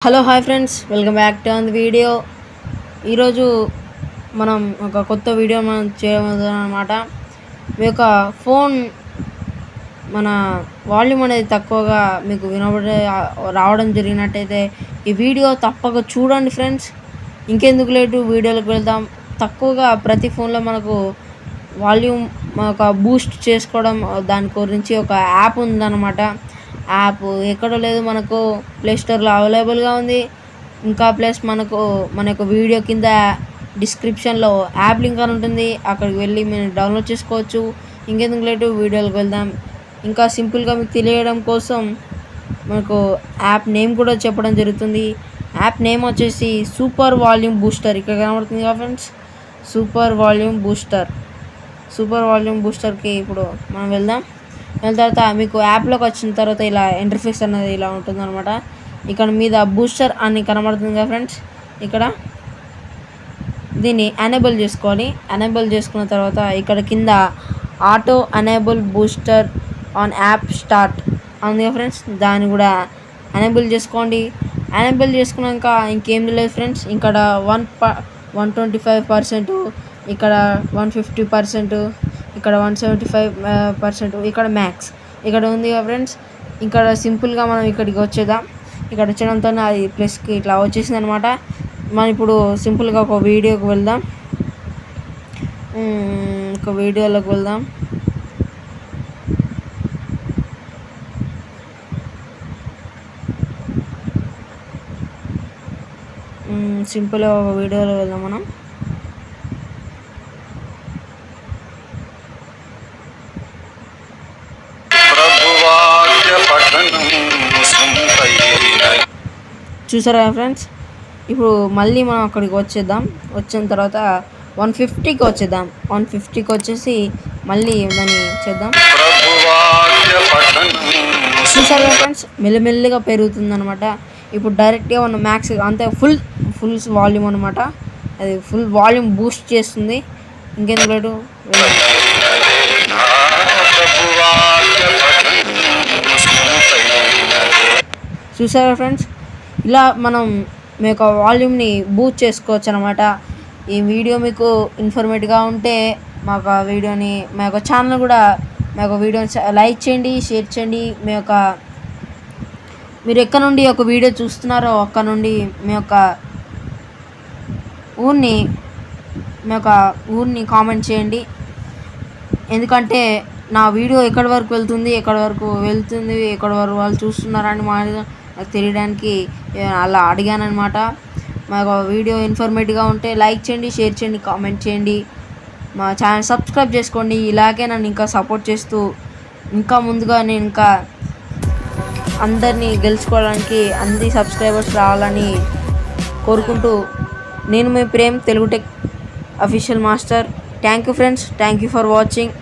Hello hi friends, welcome back to the video. ఈరోజు మనం ఒక కొత్త వీడియో మనం చేయబోతున్నాం అన్నమాట. మీ యొక్క ఫోన్ మన వాల్యూమ్ అనేది తక్కువగా మీకు రావడం జరిగినట్టయితే ఈ వీడియో తప్పక చూడండి ఫ్రెండ్స్. ఇంకెందుకు లేటు వీడియోలోకి వెళ్దాం. తక్కువగా ప్రతి ఫోన్లో మనకు వాల్యూమ్ ఒక బూస్ట్ చేసుకోవడం దాని గురించి ఒక యాప్ ఉందన్నమాట. యాప్ ఎక్కడో లేదు, మనకు ప్లేస్టోర్లో అవైలబుల్గా ఉంది. ఇంకా ప్లస్ మనకు మన యొక్క వీడియో కింద డిస్క్రిప్షన్లో యాప్ లింక్ అని ఉంటుంది, అక్కడికి వెళ్ళి మేము డౌన్లోడ్ చేసుకోవచ్చు. ఇంకెందుకు లేటు వీడియోకి వెళ్దాం. ఇంకా సింపుల్గా మీకు తెలియడం కోసం మనకు యాప్ నేమ్ కూడా చెప్పడం జరుగుతుంది. యాప్ నేమ్ వచ్చేసి సూపర్ వాల్యూమ్ బూస్టర్. ఇక్కడ కనబడుతుంది కదా ఫ్రెండ్స్, సూపర్ వాల్యూమ్ బూస్టర్కి ఇప్పుడు మనం వెళ్దాం. దాని తర్వాత మీకు యాప్లోకి వచ్చిన తర్వాత ఇలా ఇంటర్ఫేస్ అనేది ఇలా ఉంటుందన్నమాట. ఇక్కడ మీద బూస్టర్ అని కనబడుతుంది కదా ఫ్రెండ్స్, ఇక్కడ దీన్ని ఎనేబుల్ చేసుకోవాలి. ఎనేబుల్ చేసుకున్న తర్వాత ఇక్కడ కింద auto enable booster on app start ఉంది కదా ఫ్రెండ్స్, దాన్ని కూడా ఎనేబుల్ చేసుకోండి. ఎనేబుల్ చేసుకున్నాక ఇంకేం లేదు ఫ్రెండ్స్, ఇక్కడ 125%, ఇక్కడ 150%, ఇక్కడ 175%, ఇక్కడ మ్యాక్స్ ఇక్కడ ఉంది కదా ఫ్రెండ్స్. ఇక్కడ సింపుల్గా మనం ఇక్కడికి వచ్చేద్దాం. ఇక్కడ వచ్చేయడంతో అది ప్లస్కి ఇట్లా వచ్చేసింది అనమాట. మనం ఇప్పుడు సింపుల్గా ఒక వీడియోకి వెళ్దాం. సింపుల్గా ఒక వీడియోలో వెళ్దాం మనం. చూసారా ఫ్రెండ్స్, ఇప్పుడు మళ్ళీ మనం అక్కడికి వచ్చేద్దాం. వచ్చిన తర్వాత 150కి వచ్చేద్దాం. 150కి వచ్చేసి మళ్ళీ దాన్ని చేద్దాం. చూసారా ఫ్రెండ్స్, మెల్లిమెల్లిగా పెరుగుతుంది అనమాట. ఇప్పుడు డైరెక్ట్గా మనం మ్యాక్స్ అంతే ఫుల్ వాల్యూమ్ అనమాట. అది ఫుల్ వాల్యూమ్ బూస్ట్ చేస్తుంది. ఇంకెందుకు లేటు చూసారా ఫ్రెండ్స్, ఇలా మనం మీ యొక్క వాల్యూమ్ని బూస్ట్ చేసుకోవచ్చు అనమాట. ఈ వీడియో మీకు ఇన్ఫర్మేటివ్గా ఉంటే మా యొక్క ఛానల్ కూడా మా యొక్క వీడియోని లైక్ చేయండి, షేర్ చేయండి. మీరు ఎక్కడ నుండి ఒక వీడియో చూస్తున్నారో అక్కడ నుండి మీ యొక్క ఊరిని కామెంట్ చేయండి. ఎందుకంటే నా వీడియో ఎక్కడి వరకు వెళ్తుంది, ఎక్కడి వరకు వాళ్ళు చూస్తున్నారని నాకు తెలియడానికి అలా అడిగానమాట. మా వీడియో ఇన్ఫర్మేటివ్గా ఉంటే లైక్ చేయండి, షేర్ చేయండి, కామెంట్ చేయండి. మా ఛానల్ సబ్స్క్రైబ్ చేసుకోండి. ఇలాగే నన్ను ఇంకా సపోర్ట్ చేస్తూ ఇంకా ముందుగా నేను ఇంకా అందరినీ గెలుచుకోవడానికి అందరి సబ్స్క్రైబర్స్ రావాలని కోరుకుంటూ నేను మీ Prem Telugu tech official master. Thank you friends, thank you for watching.